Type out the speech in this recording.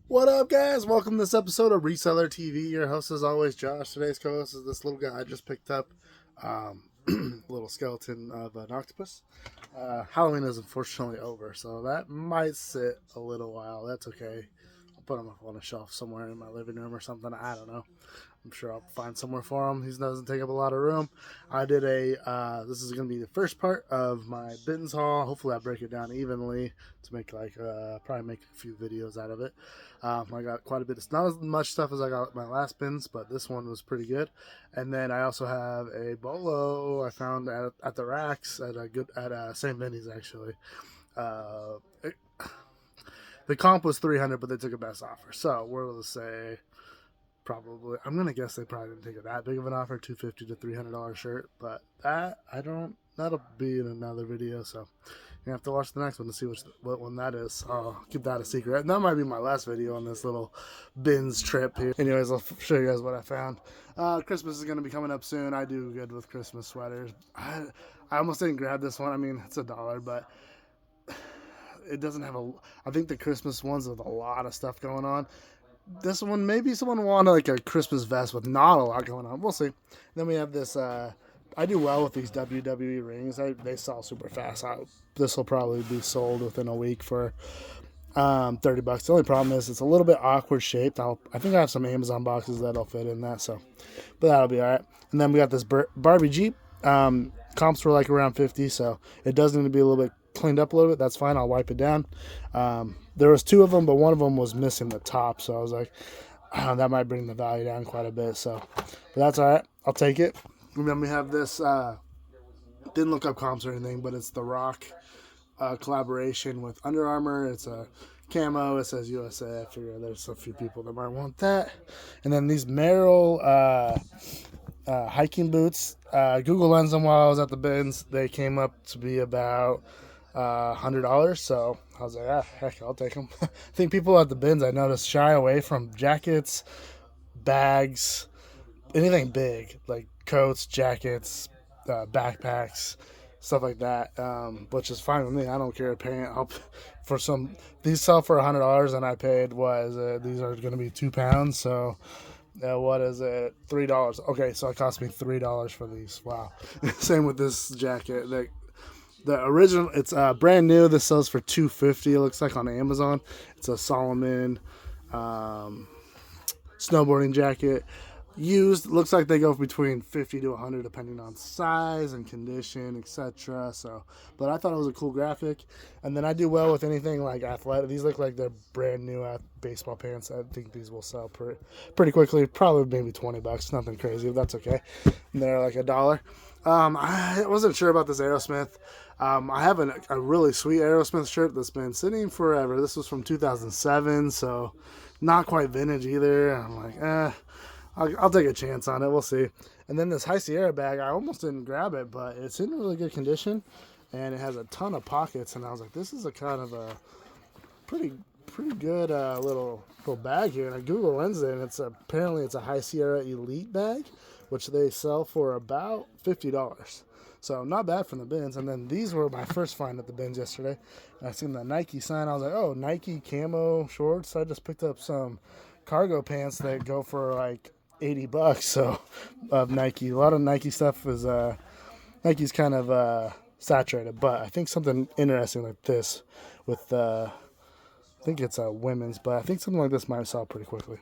What up, guys? Welcome to this episode of Reseller TV. Your host, as always, Josh. Today's co-host is this little guy I just picked up, little skeleton of an octopus. Halloween is unfortunately over, so that might sit a little while. That's okay. I'll put him up on a shelf somewhere in my living room or something. I don't know. I'm sure I'll find somewhere for him. He doesn't take up a lot of room. I did this is going to be the first part of my bins haul. Hopefully I break it down evenly to make probably make a few videos out of it. I got quite a bit. It's not as much stuff as I got my last bins, but this one was pretty good. And then I also have a bolo I found at the racks at St. Vinny's actually. It, the comp was 300, but they took a best offer. So we're going to say probably, I'm gonna guess they probably didn't take it that big of an offer, $250 to $300 shirt, but that'll be in another video, so you have to watch the next one to see what one that is. I'll keep that a secret, and that might be my last video on this little bins trip here. Anyways, I'll show you guys what I found. Christmas is gonna be coming up soon. I do good with Christmas sweaters. I almost didn't grab this one. I mean, it's $1, but it doesn't have I think the Christmas ones with a lot of stuff going on. This one, maybe someone wanted like a Christmas vest with not a lot going on. We'll see. Then we have this. I do well with these WWE rings. They sell super fast. This will probably be sold within a week for $30. The only problem is it's a little bit awkward shaped. I think I have some Amazon boxes that'll fit in that. So, but that'll be all right. And then we got this Barbie Jeep. Comps were like around 50, so it does need to be a little bit cleaned up a little bit. That's fine. I'll wipe it down. There was two of them, but one of them was missing the top, so I was like, that might bring the value down quite a bit. So, but that's all right. I'll take it. And then we have this. Didn't look up comps or anything, but it's the Rock collaboration with Under Armour. It's a camo. It says USA. I figure there's a few people that might want that. And then these Merrell hiking boots. Google lens them while I was at the bins. They came up to be about $100. So I was like, heck, I'll take them. I think people at the bins, I noticed, shy away from jackets, bags, anything big like coats, jackets, backpacks, stuff like that, which is fine with me. I don't care. Paying for some. These sell for $100, and I paid these are going to be £2. So what is it? $3. Okay, so it cost me $3 for these. Wow. Same with this jacket. The original, it's brand new. This sells for $250. It looks like on Amazon. It's a Solomon snowboarding jacket. Used, looks like they go between 50 to 100 depending on size and condition, etc. So, but I thought it was a cool graphic. And then I do well with anything like athletic. These look like they're brand new baseball pants. I think these will sell pretty quickly. Probably maybe $20. Nothing crazy. That's okay. And they're like $1. I wasn't sure about this Aerosmith. I have a really sweet Aerosmith shirt that's been sitting forever. This was from 2007, so not quite vintage either. I'm like, I'll take a chance on it. We'll see. And then this High Sierra bag, I almost didn't grab it, but it's in really good condition, and it has a ton of pockets. And I was like, this is a kind of a pretty good little bag here. And I Google lens it, and apparently it's a High Sierra Elite bag, which they sell for about $50. So not bad from the bins. And then these were my first find at the bins yesterday. And I seen the Nike sign. I was like, oh, Nike camo shorts. I just picked up some cargo pants that go for like $80. So of Nike, a lot of Nike stuff is Nike's kind of saturated. But I think something interesting like this with I think it's women's, but I think something like this might sell pretty quickly.